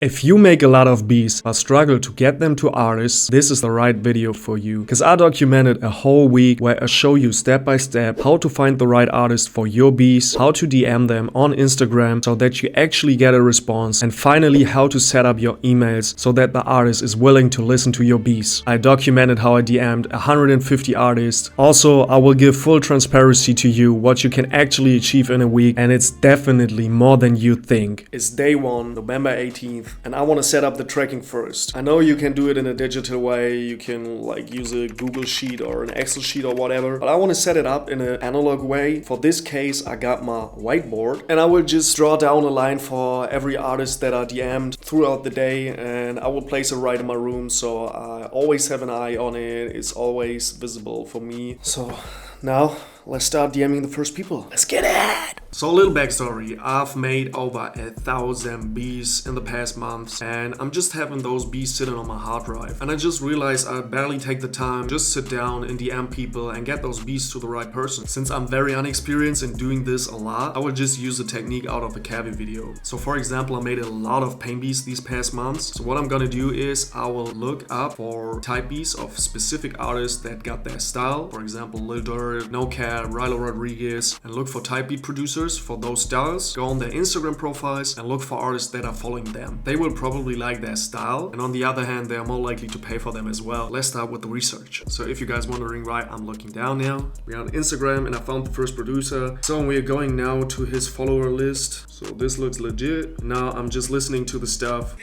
If you make a lot of beats but struggle to get them to artists, this is the right video for you. Because I documented a whole week where I show you step by step how to find the right artist for your beats, how to DM them on Instagram so that you actually get a response, and finally how to set up your emails so that the artist is willing to listen to your beats. I documented how I DM'd 150 artists. Also, I will give full transparency to you what you can actually achieve in a week, and it's definitely more than you think. It's day 1, November 18th. And I want to set up the tracking first. I know you can do it in a digital way, you can like use a Google sheet or an Excel sheet or whatever, but I want to set it up in an analog way. For this case, I got my whiteboard and I will just draw down a line for every artist that I DM'd throughout the day, and I will place it right in my room so I always have an eye on it. It's always visible for me. So now let's start DMing the first people. Let's get it! So a little backstory, I've made over 1,000 beats in the past months and I'm just having those beats sitting on my hard drive. And I just realized I barely take the time, just sit down and DM people and get those beats to the right person. Since I'm very unexperienced in doing this a lot, I will just use the technique out of a Cavi video. So for example, I made a lot of paint beats these past months. So what I'm gonna do is I will look up for type beats of specific artists that got their style. For example, Lil Durk, No Cat, Rylo Rodriguez, and look for type beat producers for those styles, go on their Instagram profiles and look for artists that are following them. They will probably like their style, and on the other hand, they are more likely to pay for them as well. Let's start with the research. So if you guys wondering why I'm looking down now, we're on Instagram and I found the first producer. So we're going now to his follower list. So this looks legit. Now I'm just listening to the stuff.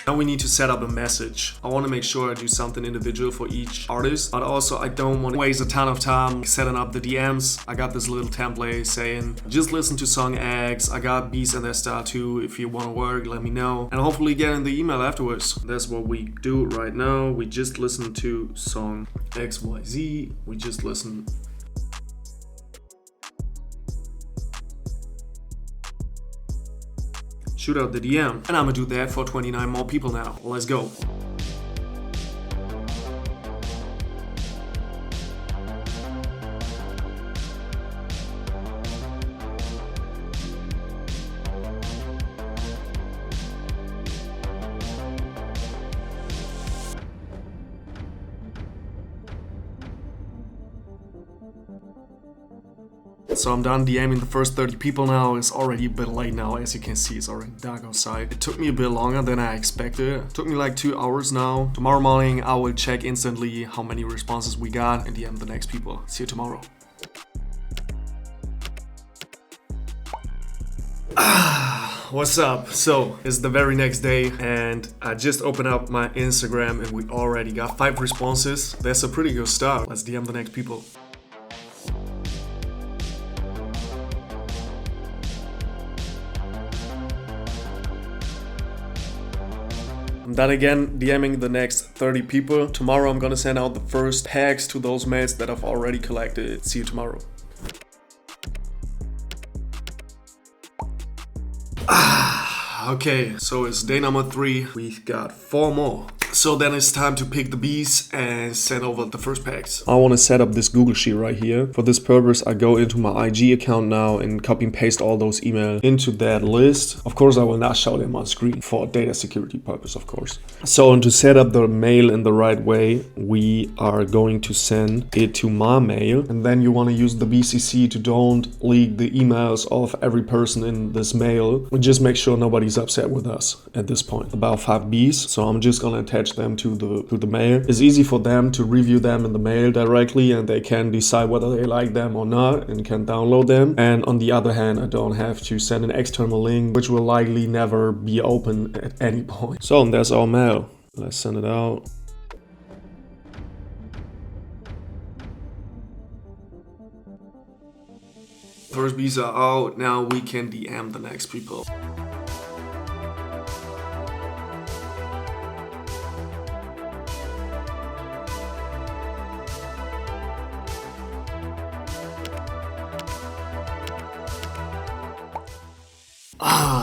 Now we need to set up a message. I want to make sure I do something individual for each artist, but also I don't want to waste a ton of time setting up the DMs. I got this little template saying, just listen to song X. I got beats and their style too. If you want to work, let me know. And hopefully get in the email afterwards. That's what we do right now. We just listen to song XYZ. We just listen. Shoot out the DM, and I'm gonna do that for 29 more people now. Let's go. So I'm done DMing the first 30 people now. It's already a bit late now, as you can see, it's already dark outside. It took me a bit longer than I expected. It took me like 2 hours now. Tomorrow morning I will check instantly how many responses we got and DM the next people. See you tomorrow. What's up? So it's the very next day and I just opened up my Instagram and we already got 5 responses. That's a pretty good start. Let's DM the next people. I'm done again DMing the next 30 people. Tomorrow I'm gonna send out the first tags to those mails that I've already collected. See you tomorrow. Okay, so it's day number 3. We've got 4 more. So then it's time to pick the beats and send over the first packs. I want to set up this Google Sheet right here. For this purpose, I go into my IG account now and copy and paste all those emails into that list. Of course, I will not show them on screen for data security purpose, of course. So to set up the mail in the right way, we are going to send it to my mail. And then you want to use the BCC to don't leak the emails of every person in this mail. We just make sure nobody's upset with us at this point. About 5 Bs. So I'm just going to attach them to the mail. It's easy for them to review them in the mail directly and they can decide whether they like them or not and can download them. And on the other hand, I don't have to send an external link which will likely never be open at any point. So that's our mail. Let's send it out. First beats are out. Now we can DM the next people.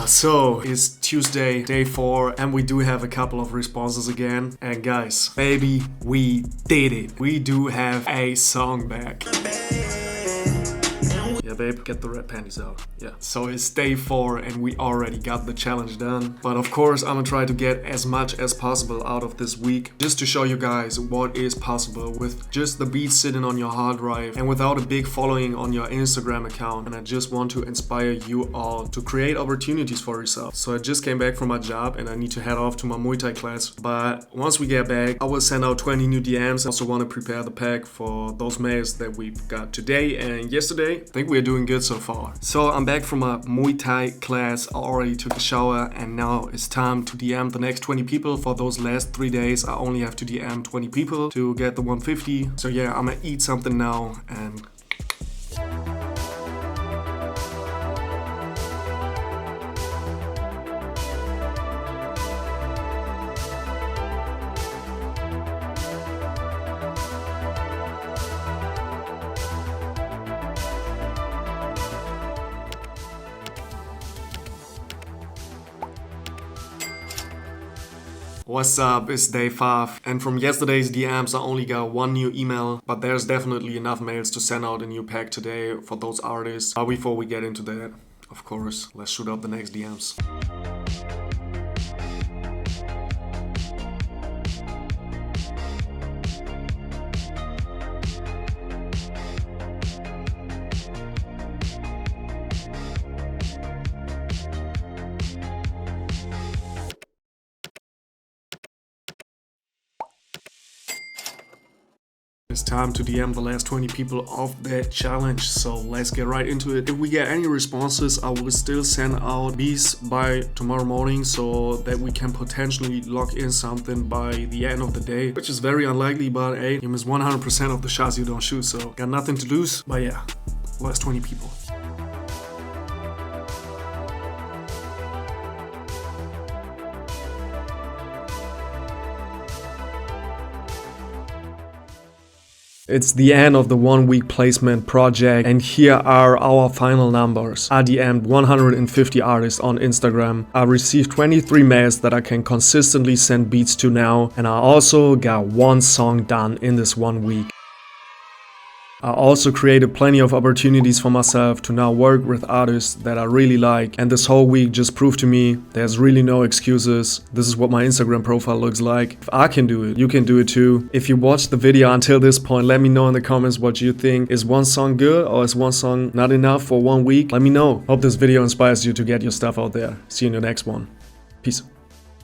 So it's Tuesday, day 4, and we do have a couple of responses again. And guys, baby, we did it. We do have a song back. Yep, babe, get the red panties out. Yeah. So it's day 4 and we already got the challenge done. But of course, I'm gonna try to get as much as possible out of this week, just to show you guys what is possible with just the beats sitting on your hard drive and without a big following on your Instagram account. And I just want to inspire you all to create opportunities for yourself. So I just came back from my job and I need to head off to my Muay Thai class. But once we get back, I will send out 20 new DMs. I also want to prepare the pack for those males that we've got today and yesterday. I think we're doing good so far. So I'm back from my Muay Thai class. I already took a shower and now it's time to DM the next 20 people. For those last 3 days, I only have to DM 20 people to get the 150. So yeah, I'm gonna eat something now and what's up, it's day 5 and from yesterday's DMs I only got 1 new email, but there's definitely enough mails to send out a new pack today for those artists. But before we get into that, of course, let's shoot up the next DMs. It's time to DM the last 20 people of that challenge, so let's get right into it. If we get any responses, I will still send out these by tomorrow morning so that we can potentially lock in something by the end of the day, which is very unlikely, but hey, you miss 100% of the shots you don't shoot, so got nothing to lose. But yeah, last 20 people. It's the end of the 1 week placement project and here are our final numbers. I DM'd 150 artists on Instagram. I received 23 mails that I can consistently send beats to now, and I also got 1 song done in this 1 week. I also created plenty of opportunities for myself to now work with artists that I really like, and this whole week just proved to me there's really no excuses. This is what my Instagram profile looks like. If I can do it, you can do it too. If you watched the video until this point, let me know in the comments what you think. Is 1 song good or is 1 song not enough for 1 week? Let me know. Hope this video inspires you to get your stuff out there. See you in the next one. Peace.